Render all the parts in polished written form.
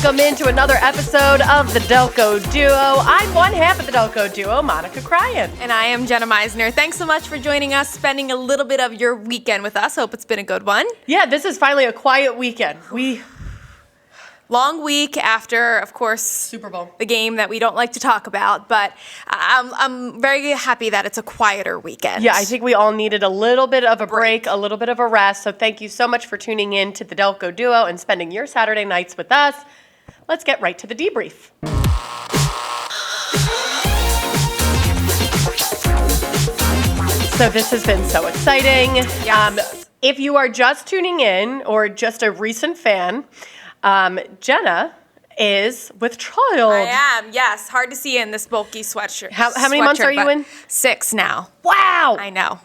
welcome into another episode of the Delco Duo. I'm one half of the Delco Duo, Monica Cryan. And I am Jenna Meisner. Thanks so much for joining us, spending a little bit of your weekend with us. Hope it's been a good one. Yeah, this is finally a quiet weekend. Long week after, of course, Super Bowl, the game that we don't like to talk about, but I'm very happy that it's a quieter weekend. Yeah, I think we all needed a little bit of a break, a little bit of a rest. So thank you so much for tuning in to the Delco Duo and spending your Saturday nights with us. Let's get right to the debrief. So this has been so exciting. Yes. If you are just tuning in or just a recent fan, Jenna is with child. I am, yes. Hard to see in this bulky sweatshirt. How many months are you in? 6 now. Wow. I know.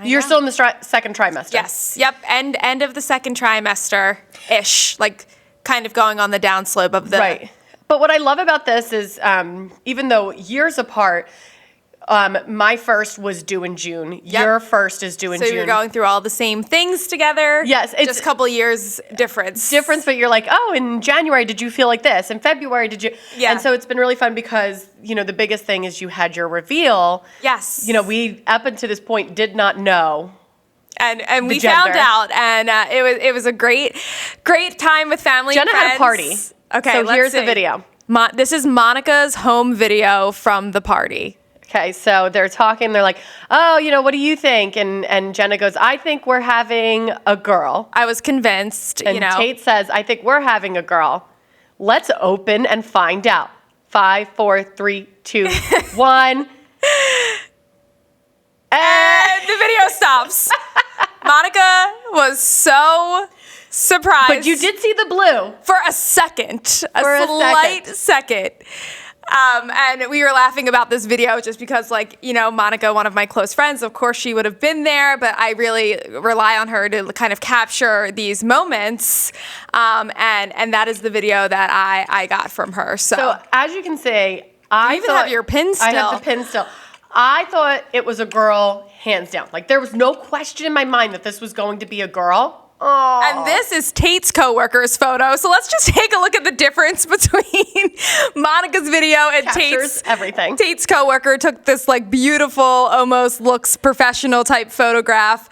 You're still in the second trimester. Yes. Yep. End of the second trimester-ish. Like kind of going on the downslope of the... Right. But what I love about this is even though years apart, my first was due in June. Yep. Your first is due in June. So you're going through all the same things together. Yes. It's just a couple years difference. But you're like, oh, in January, did you feel like this? In February, did you? Yeah. And so it's been really fun because, the biggest thing is you had your reveal. Yes. We, up until this point, did not know. And we gender. found out, and it was a great time with family Jenna and friends. had a party. Okay, so let's here's see. the video. This is Monica's home video from the party. Okay, so they're talking. They're like, oh, what do you think? And Jenna goes, I think we're having a girl. I was convinced, And Tate says, I think we're having a girl. Let's open and find out. 5, 4, 3, 2, 1. And the video stops. Monica was so surprised. But you did see the blue. For a second. A slight second. And we were laughing about this video just because, Monica, one of my close friends, of course she would have been there, but I really rely on her to kind of capture these moments. And that is the video that I got from her. So as you can see, I even have your pin still. I have the pin still. I thought it was a girl, hands down. There was no question in my mind that this was going to be a girl. Oh. And this is Tate's coworker's photo. So let's just take a look at the difference between Monica's video and Captures everything. Tate's coworker took this beautiful, almost looks professional type photograph.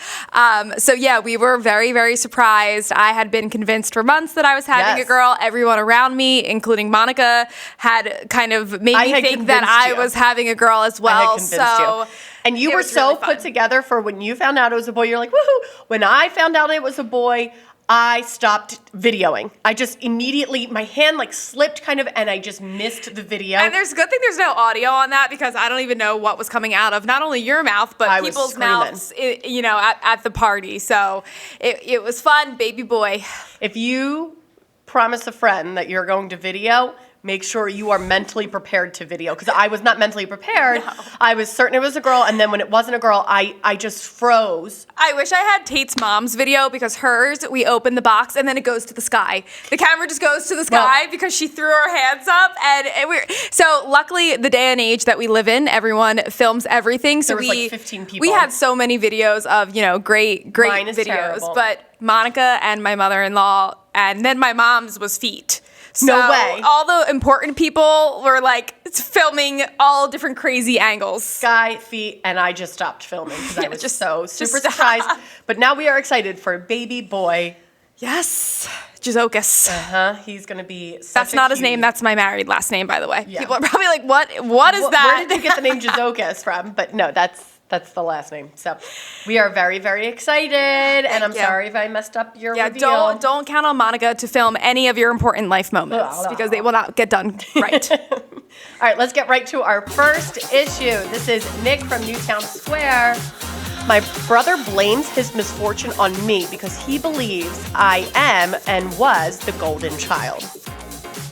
So yeah, we were very, very surprised. I had been convinced for months that I was having a girl. Everyone around me, including Monica, had kind of made me think that I was having a girl as well. I had convinced you. And you were so really put together for when you found out it was a boy. You're like, woohoo. When I found out it was a boy, I stopped videoing. I just immediately, my hand slipped kind of, and I just missed the video. And there's good thing there's no audio on that because I don't even know what was coming out of not only your mouth, but people's mouths, at the party. So it was fun, baby boy. If you promise a friend that you're going to video, make sure you are mentally prepared to video, because I was not mentally prepared. No. I was certain it was a girl, and then when it wasn't a girl, I just froze. I wish I had Tate's mom's video, because hers, we open the box, and then it goes to the sky. The camera just goes to the sky because she threw her hands up, and so luckily, the day and age that we live in, everyone films everything. So there was 15 people. We had so many videos of, great Mine is videos. terrible. But Monica and my mother-in-law, and then my mom's was feet. So no way. All the important people were filming all different crazy angles. Sky, feet, and I just stopped filming because I was just so super surprised. But now we are excited for baby boy. Yes, Jizokis. He's going to be such That's a not cutie. his name. That's my married last name, by the way. Yeah. People are probably like, what is that? Where did you get the name Jizokis from? But no, that's the last name. So we are very, very excited, and I'm sorry if I messed up your reveal. Don't count on Monica to film any of your important life moments because they will not get done right. All right, let's get right to our first issue. This is Nick from Newtown Square. My brother blames his misfortune on me because he believes I am and was the golden child.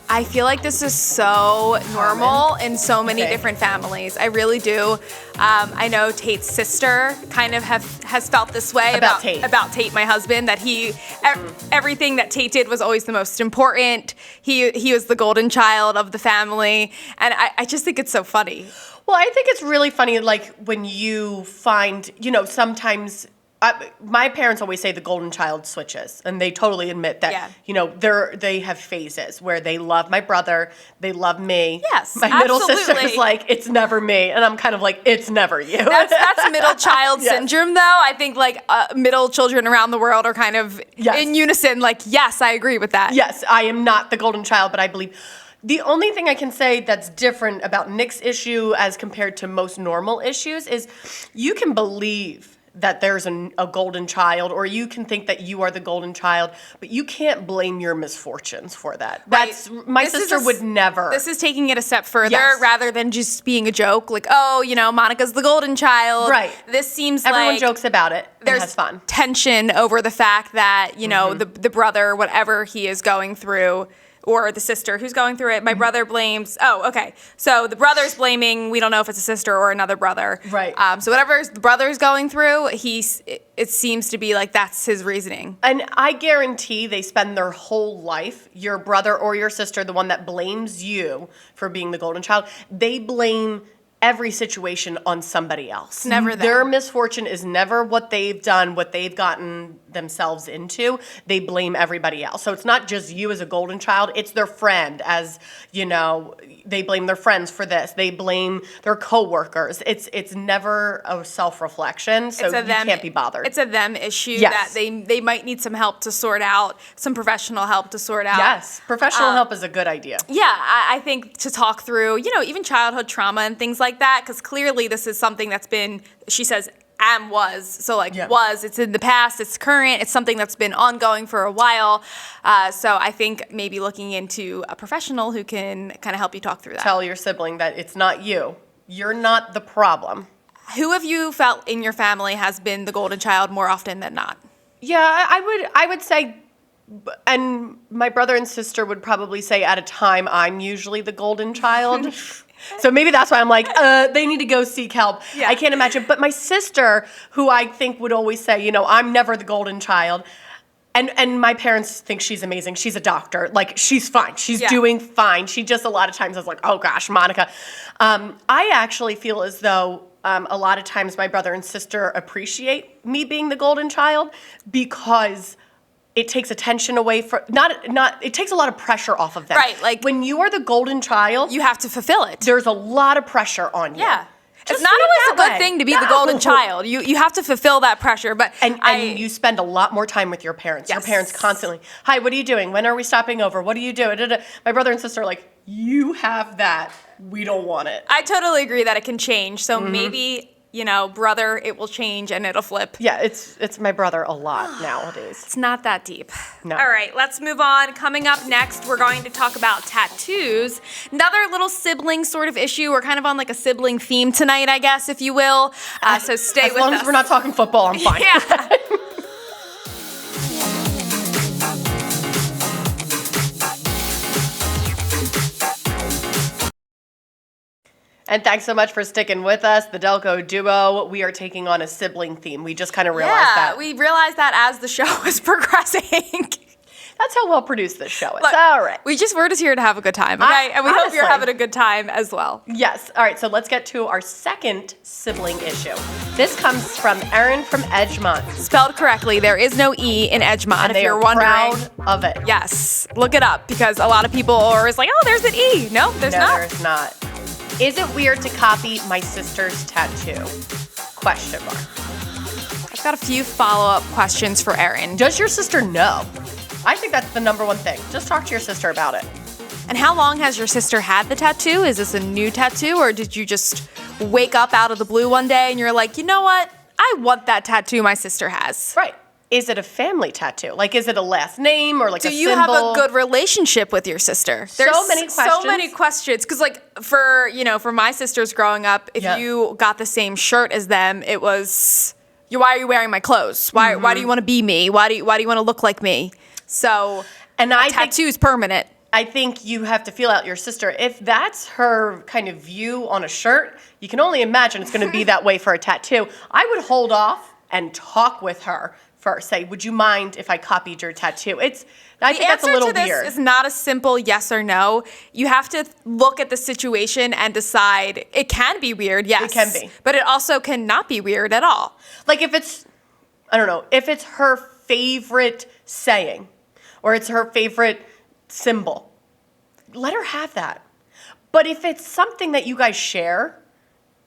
I feel like this is so normal in so many different families. I really do. I know Tate's sister kind of has felt this way about Tate, my husband, that everything that Tate did was always the most important. He was the golden child of the family, and I just think it's so funny. Well, I think it's really funny, like when you find, sometimes my parents always say the golden child switches, and they totally admit that, they have phases where they love my brother, they love me. Yes, my middle sister's like, it's never me, and I'm kind of like, it's never you. That's middle child syndrome, though. I think middle children around the world are kind of in unison. Like, yes, I agree with that. Yes, I am not the golden child, but I believe. The only thing I can say that's different about Nick's issue as compared to most normal issues is you can believe that there's a golden child, or you can think that you are the golden child, but you can't blame your misfortunes for that. That's my sister would never. This is taking it a step further rather than just being a joke, like, Monica's the golden child. Right. This seems everyone jokes about it. There's has fun. Tension over the fact that, the brother, whatever he is going through, or the sister who's going through it. My brother blames, so the brother's blaming, we don't know if it's a sister or another brother. Right. So whatever the brother's going through, it seems to be like that's his reasoning. And I guarantee they spend their whole life, your brother or your sister, the one that blames you for being the golden child, they blame every situation on somebody else. Never them. Their misfortune is never what they've done, what they've gotten themselves into. They blame everybody else. So it's not just you as a golden child, it's their friend, as they blame their friends for this. They blame their coworkers. It's never a self-reflection, so you can't be bothered. It's a them issue that they might need some help to sort out, some professional help to sort out. Yes, professional help is a good idea. Yeah, I think to talk through, even childhood trauma and things like that, because clearly this is something that's been, she says, was. So it's in the past, it's current, it's something that's been ongoing for a while. So I think maybe looking into a professional who can kind of help you talk through that. Tell your sibling that it's not you. You're not the problem. Who have you felt in your family has been the golden child more often than not? Yeah, I would say, and my brother and sister would probably say at a time I'm usually the golden child. So maybe that's why I'm like, they need to go seek help. Yeah. I can't imagine. But my sister, who I think would always say, I'm never the golden child. And my parents think she's amazing. She's a doctor. Like, she's fine. She's doing fine. She just a lot of times is like, oh gosh, Monica. I actually feel as though a lot of times my brother and sister appreciate me being the golden child because it takes attention away from, it takes a lot of pressure off of them. Right, like when you are the golden child, you have to fulfill it. There's a lot of pressure on you. Yeah. It's not always a good thing to be the golden child. You have to fulfill that pressure, but and you spend a lot more time with your parents. Yes. Your parents constantly, hi, what are you doing? When are we stopping over? What are you doing? My brother and sister are like, you have that. We don't want it. I totally agree that it can change. So maybe, brother, it will change and it'll flip. Yeah, it's my brother a lot nowadays. It's not that deep. No. All right, let's move on. Coming up next, we're going to talk about tattoos. Another little sibling sort of issue. We're kind of on like a sibling theme tonight, I guess, if you will. So stay with us. As long as we're not talking football, I'm fine. Yeah. And thanks so much for sticking with us. The Delco Duo, we are taking on a sibling theme. We just kind of realized that. Yeah, we realized that as the show was progressing. That's how well produced this show is. Look, all right. We're just here to have a good time, okay? And we hope you're having a good time as well. Yes. All right, so let's get to our second sibling issue. This comes from Erin from Edgemont. Spelled correctly. There is no E in Edgemont, and if you're wondering. Proud of it. Yes. Look it up, because a lot of people are always like, oh, there's an E. No, there's not. No, there's not. Is it weird to copy my sister's tattoo? Question mark. I've got a few follow-up questions for Erin. Does your sister know? I think that's the number one thing. Just talk to your sister about it. And how long has your sister had the tattoo? Is this a new tattoo, or did you just wake up out of the blue one day and you're like, you know what? I want that tattoo my sister has. Right. Is it a family tattoo? Like, is it a last name or like a symbol? Do you have a good relationship with your sister? There's so many questions. So many questions. Because, like, for my sisters growing up, if you got the same shirt as them, it was, why are you wearing my clothes? Why do you want to be me? Why do you want to look like me? So, and a tattoo's permanent. I think you have to feel out your sister. If that's her kind of view on a shirt, you can only imagine it's going to be that way for a tattoo. I would hold off and talk with her first. Say, would you mind if I copied your tattoo? I think that's a little weird. The answer to this is not a simple yes or no. You have to look at the situation and decide. It can be weird, yes. It can be. But it also cannot be weird at all. Like if it's I don't know, if it's her favorite saying or it's her favorite symbol, let her have that. But if it's something that you guys share,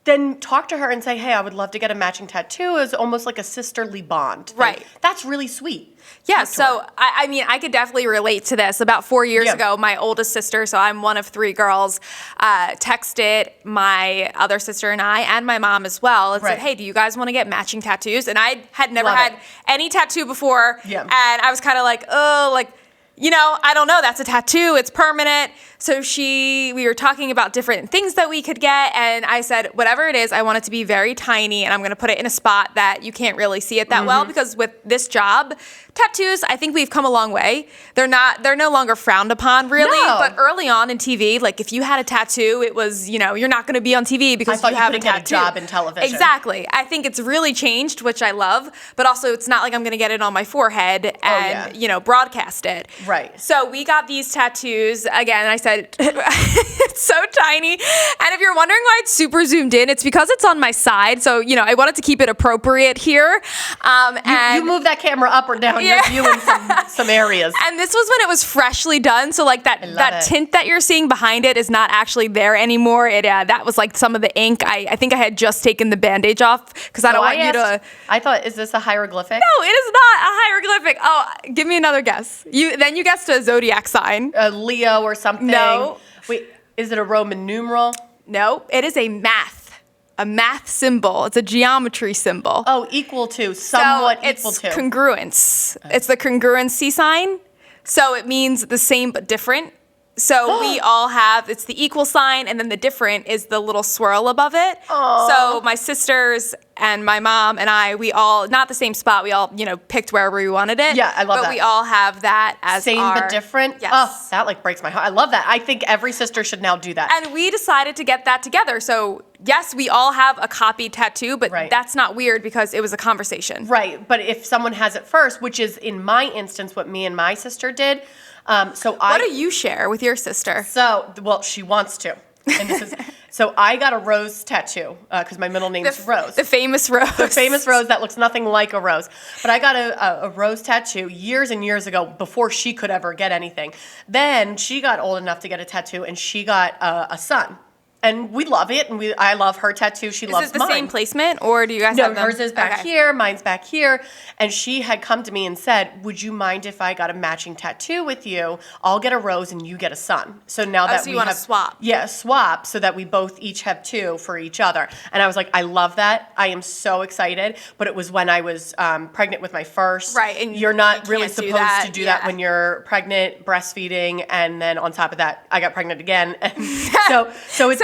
then talk to her and say, hey, I would love to get a matching tattoo. It's almost like a sisterly bond. Right. That's really sweet. Yeah, so I mean, I could definitely relate to this. About 4 years ago, my oldest sister, so I'm one of 3 girls, texted my other sister and I, and my mom as well, and said, hey, do you guys want to get matching tattoos? And I had never had any tattoo before, and I was kind of like, oh, like, you know, I don't know, that's a tattoo, it's permanent. So we were talking about different things that we could get, and I said, whatever it is, I want it to be very tiny, and I'm gonna put it in a spot that you can't really see it that well, because with this job, tattoos, I think we've come a long way. They're no longer frowned upon, really, but early on in TV, like if you had a tattoo, it was, you know, you're not gonna be on TV because you have a tattoo. Get a job in television. Exactly. I think it's really changed, which I love, but also it's not like I'm gonna get it on my forehead and, you know, broadcast it. Right. So we got these tattoos. Again, I said, it's so tiny. And if you're wondering why it's super zoomed in, it's because it's on my side. So, you know, I wanted to keep it appropriate here. And you move that camera up or down, you're viewing some areas. And this was when it was freshly done. So like that tint that you're seeing behind it is not actually there anymore. That was like some of the ink. I think I had just taken the bandage off because I don't want you to. I thought, is this a hieroglyphic? No, it is not a hieroglyphic. Oh, give me another guess. Then you guessed a zodiac sign. A Leo or something. No. Wait, is it a Roman numeral? No, it is a math symbol. It's a geometry symbol. Oh, equal to, somewhat equal to. It's congruence. It's the congruency sign. So it means the same but different. So we all have, it's the equal sign, and then the different is the little swirl above it. Aww. So my sisters and my mom and I, we all, not the same spot, we all, you know, picked wherever we wanted it. Yeah, I love that. But we all have that as same but different? Yes. Oh, that like breaks my heart. I love that. I think every sister should now do that. And we decided to get that together. So yes, we all have a copy tattoo, but that's not weird because it was a conversation. Right, but if someone has it first, which is in my instance what me and my sister did, what do you share with your sister? So, well, she wants to. And this is, so I got a rose tattoo because my middle name is Rose. The famous rose. The famous rose that looks nothing like a rose. But I got a rose tattoo years and years ago before she could ever get anything. Then she got old enough to get a tattoo and she got a son. And we love it, and I love her tattoo. She loves mine. Is it the same placement, or do you guys have them? No, hers is back here, mine's back here. And she had come to me and said, would you mind if I got a matching tattoo with you? I'll get a rose and you get a sun. So now that we want to swap. Yeah, swap, so that we both each have 2 for each other. And I was like, I love that. I am so excited. But it was when I was pregnant with my first. Right, and you're not really supposed to do that when you're pregnant, breastfeeding, and then on top of that, I got pregnant again. And so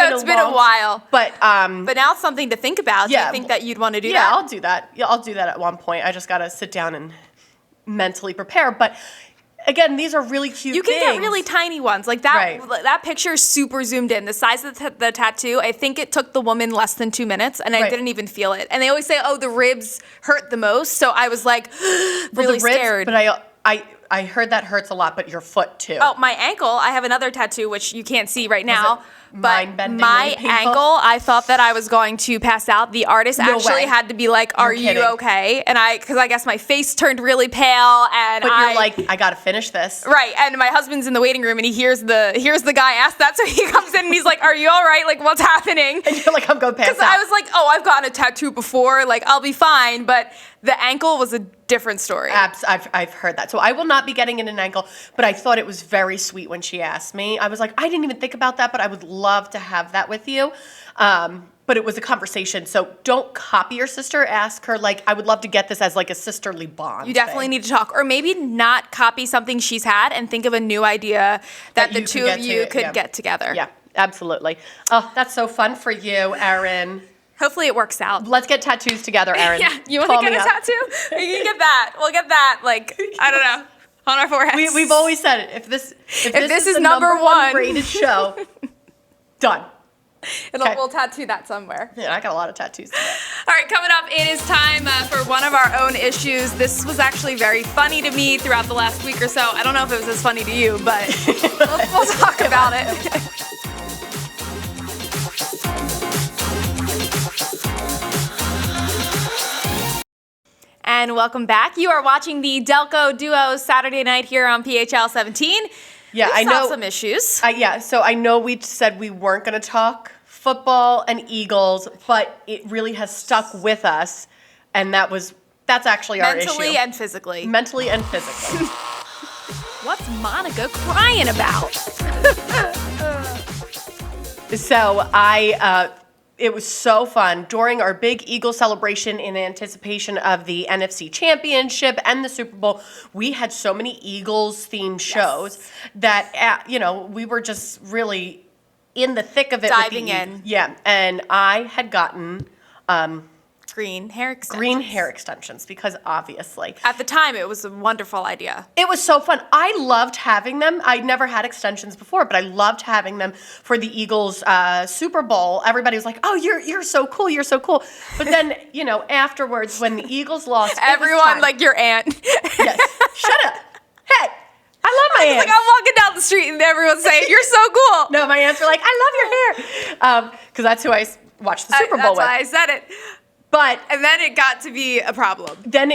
it's been a while, but now it's something to think about. Do you think that you'd want to do that? Yeah, I'll do that. Yeah, I'll do that at one point. I just got to sit down and mentally prepare. But again, these are really cute. You can get really tiny ones like that. Right. That picture is super zoomed in. The size of the tattoo, I think it took the woman less than 2 minutes, and I didn't even feel it. And they always say, "Oh, the ribs hurt the most." So I was like, really scared. But I heard that hurts a lot, but your foot too. Oh, my ankle. I have another tattoo, which you can't see right now. But my really ankle, I thought that I was going to pass out. The artist actually had to be like, "Are you okay?" And because I guess my face turned really pale, and but you're like, "I got to finish this." Right. And my husband's in the waiting room, and he hears the guy ask that, so he comes in and he's like, "Are you all right? Like, what's happening?" And you're like, "I'm going to pass out." Because I was like, "Oh, I've gotten a tattoo before. Like, I'll be fine." But the ankle was a different story. I've heard that. So I will not be getting in an ankle, but I thought it was very sweet when she asked me. I was like, I didn't even think about that, but I would love to have that with you. But it was a conversation. So don't copy your sister. Ask her, like, I would love to get this as like a sisterly bond. You definitely need to talk. Or maybe not copy something she's had and think of a new idea that the two of you could get together. Yeah, absolutely. Oh, that's so fun for you, Erin. Hopefully it works out. Let's get tattoos together, Erin. Yeah, you want to get a tattoo? We can get that. We'll get that, like, I don't know, on our foreheads. We've always said it. If this is the number one rated show, done. We'll tattoo that somewhere. Yeah, I got a lot of tattoos today. All right, coming up, it is time for one of our own issues. This was actually very funny to me throughout the last week or so. I don't know if it was as funny to you, but we'll talk about it. and welcome back. You are watching the Delco Duo Saturday night here on PHL 17. Yeah, I know some issues. So I know we said we weren't going to talk football and Eagles, but it really has stuck with us, and that's actually our issue. Mentally and physically. Mentally and physically. What's Monica crying about? So it was so fun. During our big Eagle celebration in anticipation of the NFC Championship and the Super Bowl, we had so many Eagles-themed shows that, we were just really in the thick of it. Diving in. Yeah, and I had gotten green hair extensions because obviously. At the time, it was a wonderful idea. It was so fun. I loved having them. I'd never had extensions before, but I loved having them for the Eagles Super Bowl. Everybody was like, "Oh, you're so cool. You're so cool." But then, afterwards when the Eagles lost, everyone like your aunt. Yes. Shut up. Hey. I love my aunts. Like I'm walking down the street and everyone's saying, "You're so cool." No, my aunts are like, "I love your hair," because that's who I watched the Super Bowl with. That's why I said it. And then it got to be a problem. Then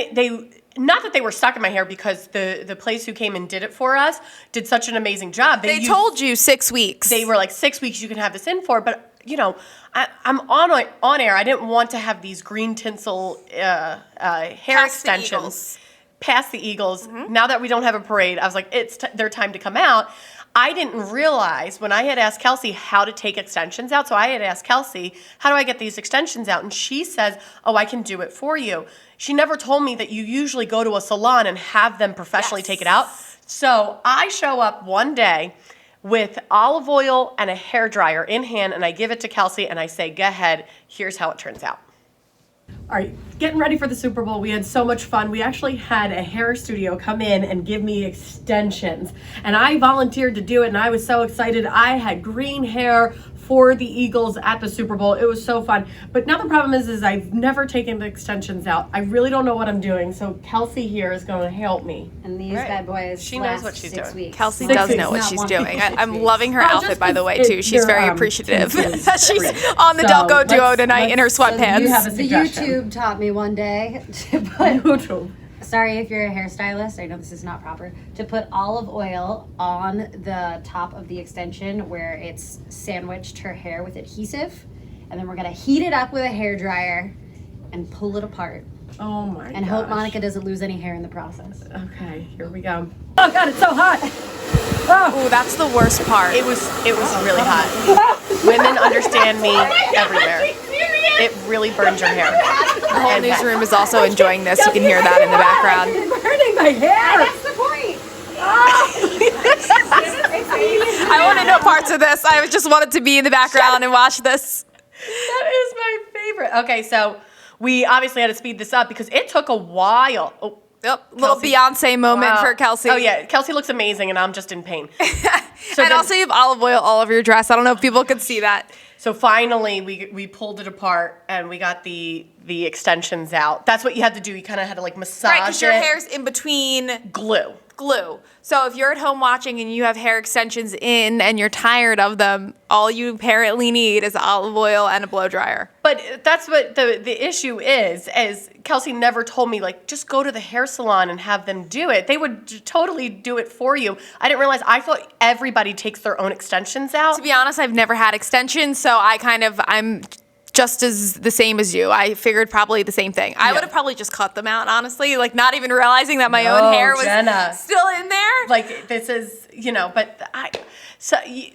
not that they were stuck in my hair, because the place who came and did it for us did such an amazing job. They told you 6 weeks. They were like, 6 weeks you can have this in for, but I'm on air. I didn't want to have these green tinsel hair extensions past the Eagles. Mm-hmm. Now that we don't have a parade, I was like, it's their time to come out. I didn't realize when I had asked Kelsey how to take extensions out. So I had asked Kelsey, how do I get these extensions out? And she says, "Oh, I can do it for you." She never told me that you usually go to a salon and have them professionally take it out. So I show up one day with olive oil and a hairdryer in hand, and I give it to Kelsey and I say, "Go ahead, here's how it turns out." All right, getting ready for the Super Bowl. We had so much fun. We actually had a hair studio come in and give me extensions. And I volunteered to do it, and I was so excited. I had green hair for the Eagles at the Super Bowl. It was so fun. But now the problem is I've never taken the extensions out. I really don't know what I'm doing. So Kelsey here is going to help me. And these bad boys She knows what she's doing. Weeks. Kelsey does know what she's doing. I'm loving her outfit, by the way, too. She's very appreciative that she's on the Delco Duo tonight in her sweatpants. You have a the suggestion. YouTube taught me one day to put YouTube. Sorry if you're a hairstylist, I know this is not proper, to put olive oil on the top of the extension where it's sandwiched her hair with adhesive, and then we're gonna heat it up with a hairdryer and pull it apart. Oh my god. And hope Monica doesn't lose any hair in the process. Okay, here we go. Oh god, it's so hot. Oh, that's the worst part. It was really hot. Women understand me everywhere. It really burns your hair. The whole newsroom is also enjoying this. You can hear that in the background. It's burning my hair. That's the point. I want to know parts of this. I just wanted to be in the background and watch this. That is my favorite. Okay, so we obviously had to speed this up because it took a while. Oh, yep, little Beyonce moment for Kelsey. Oh yeah, Kelsey looks amazing, and I'm just in pain. And also you have olive oil all over your dress. I don't know if people could see that. So finally, we pulled it apart and we got the extensions out. That's what you had to do. You kind of had to like massage it. Right, because your hair's in between glue. So if you're at home watching and you have hair extensions in and you're tired of them, all you apparently need is olive oil and a blow dryer. But that's what the issue is Kelsey never told me, like, just go to the hair salon and have them do it. They would totally do it for you. I didn't realize, I thought everybody takes their own extensions out. To be honest, I've never had extensions, so I'm just as the same as you. I figured probably the same thing. I would have probably just cut them out, honestly, like not even realizing that my own hair was still in there. Like this is,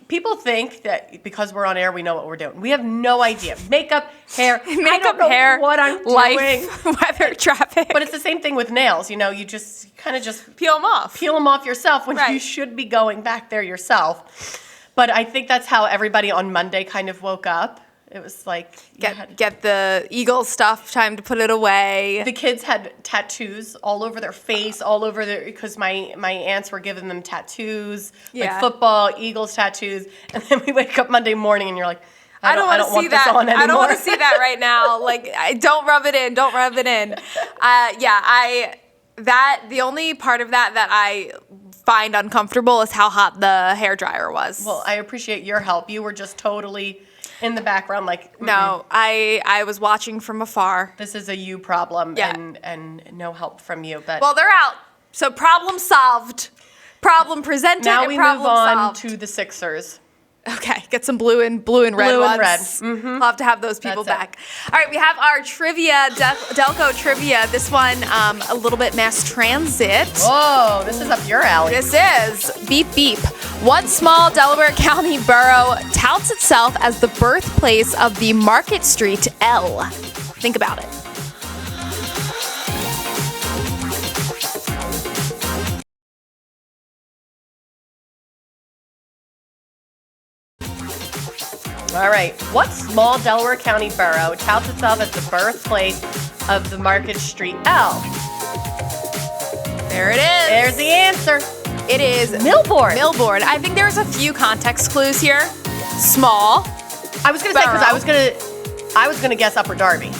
people think that because we're on air, we know what we're doing. We have no idea. Makeup, hair, I don't know hair, what I'm life, doing. weather, traffic. But it's the same thing with nails. You kind of just peel them off. Peel them off yourself when you should be going back there yourself. But I think that's how everybody on Monday kind of woke up. It was like get the Eagle stuff, time to put it away. The kids had tattoos all over their face, all over because my aunts were giving them tattoos, like football, Eagles tattoos, and then we wake up Monday morning and you're like, I don't want this on anymore. I don't want to see that right now. Like, don't rub it in. Don't rub it in. The only part of that I find uncomfortable is how hot the hairdryer was. Well, I appreciate your help. You were just totally in the background, like No, I was watching from afar. This is a you problem, Yeah. and no help from you. But Well, they're out. So problem solved. Problem presented. now and we problem move on solved. to the Sixers. Okay, get some blue and red Blue ones. and red. Mm-hmm. We'll have to have those people That's it. back. All right, we have our trivia, Delco trivia. This one, a little bit mass transit. Whoa, this is up your alley. This is beep beep. What small Delaware County borough touts itself as the birthplace of the Market Street L? Think about it. All right. What small Delaware County borough touts itself as the birthplace of the Market Street L? There it is. There's the answer. It is Milbourne. Milbourne. I think there's a few context clues here. Small. I was gonna say because Borough. I was gonna guess Upper Darby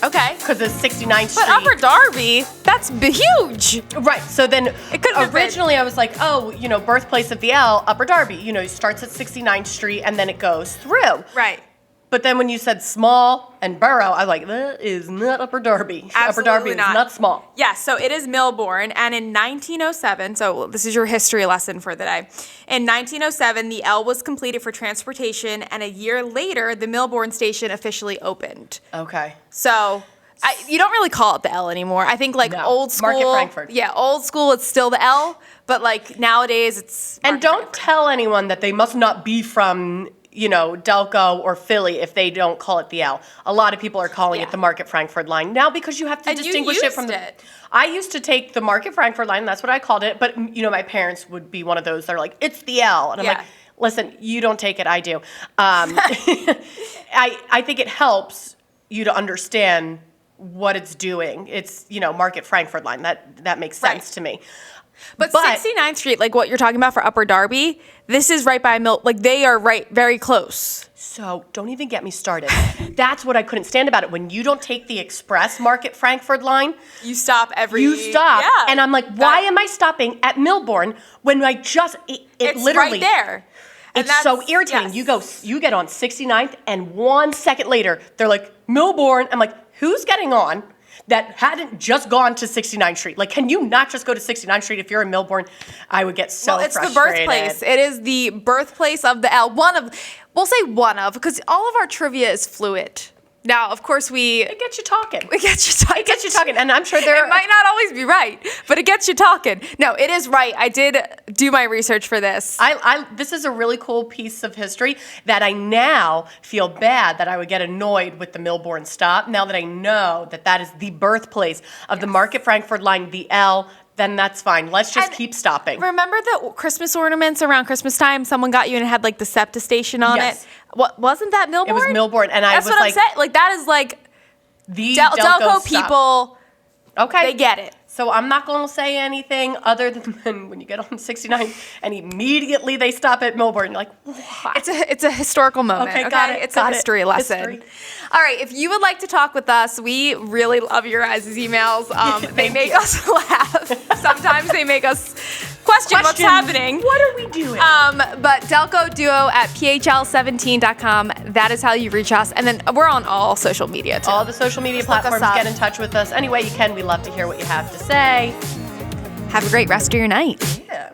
Okay. because it's 69th Street. But Upper Darby, that's huge. Right. So then It couldn't have been. originally I was like, oh, birthplace of the L, Upper Darby. It starts at 69th Street and then it goes through. Right. But then when you said small and borough, I was like, that is not Upper Darby. Upper Darby is not small. Yes, so it is Milbourne, and in 1907, so this is your history lesson for the day. In 1907, the L was completed for transportation, and a year later, the Milbourne station officially opened. Okay. So you don't really call it the L anymore. I think No. old school. Market Frankford. Yeah, old school, it's still the L, but nowadays it's. And Market don't Frankford. tell anyone that they must not be from, Delco or Philly if they don't call it the L. A lot of people are calling Yeah. it the Market Frankford line now because you have to And you distinguish it from used the. it. I used to take the Market Frankford line. That's what I called it. But my parents would be one of those that are like, it's the L, and I'm Yeah. like, listen, you don't take it. I do. I think it helps you to understand what it's doing. It's Market Frankford line. That makes sense Right. to me. But 69th Street, what you're talking about for Upper Darby, this is right by they are right, very close. So don't even get me started. That's what I couldn't stand about it. When you don't take the express Market Frankford line, You stop you stop. Yeah. And I'm like, why am I stopping at Milbourne when I just, it It's literally. right there. And It's so that's- irritating. yes. You get on 69th and 1 second later, they're like, Milbourne. I'm like, who's getting on that hadn't just gone to 69th Street? Can you not just go to 69th Street if you're in Milbourne? I would get so Well, it's frustrated. the birthplace. It is the birthplace of the L. We'll say one of, because all of our trivia is fluid. Now, of course, It gets you talking. it gets you talking. It gets you talking. And I'm sure It might not always be right, but it gets you talking. No, it is right. I did do my research for this. This is a really cool piece of history that I now feel bad that I would get annoyed with the Milbourne stop. Now that I know that is the birthplace of the Market Frankford line, the L, then that's fine. Let's just And keep stopping. Remember the Christmas ornaments around Christmas time? Someone got you and it had the SEPTA station on Yes. it. What wasn't that Milbourne? It was Milbourne, and I That's was what like, I'm saying. That is the Delco stop. people. Okay, They get it. So I'm not going to say anything other than when you get on 69 and immediately they stop at Milbourne. You're like, what? It's a historical moment. Okay, got it, It's got a it. history lesson. History. All right, if you would like to talk with us, we really love your guys' emails. They Thank make you. us laugh. Sometimes they make us question what's happening. What are we doing? But Delco Duo at phl17.com. That is how you reach us. And then we're on all social media too. All the social media Just look us platforms, up. get in touch with us any way you can. We love to hear what you have to say. Have a great rest of your night. Yeah.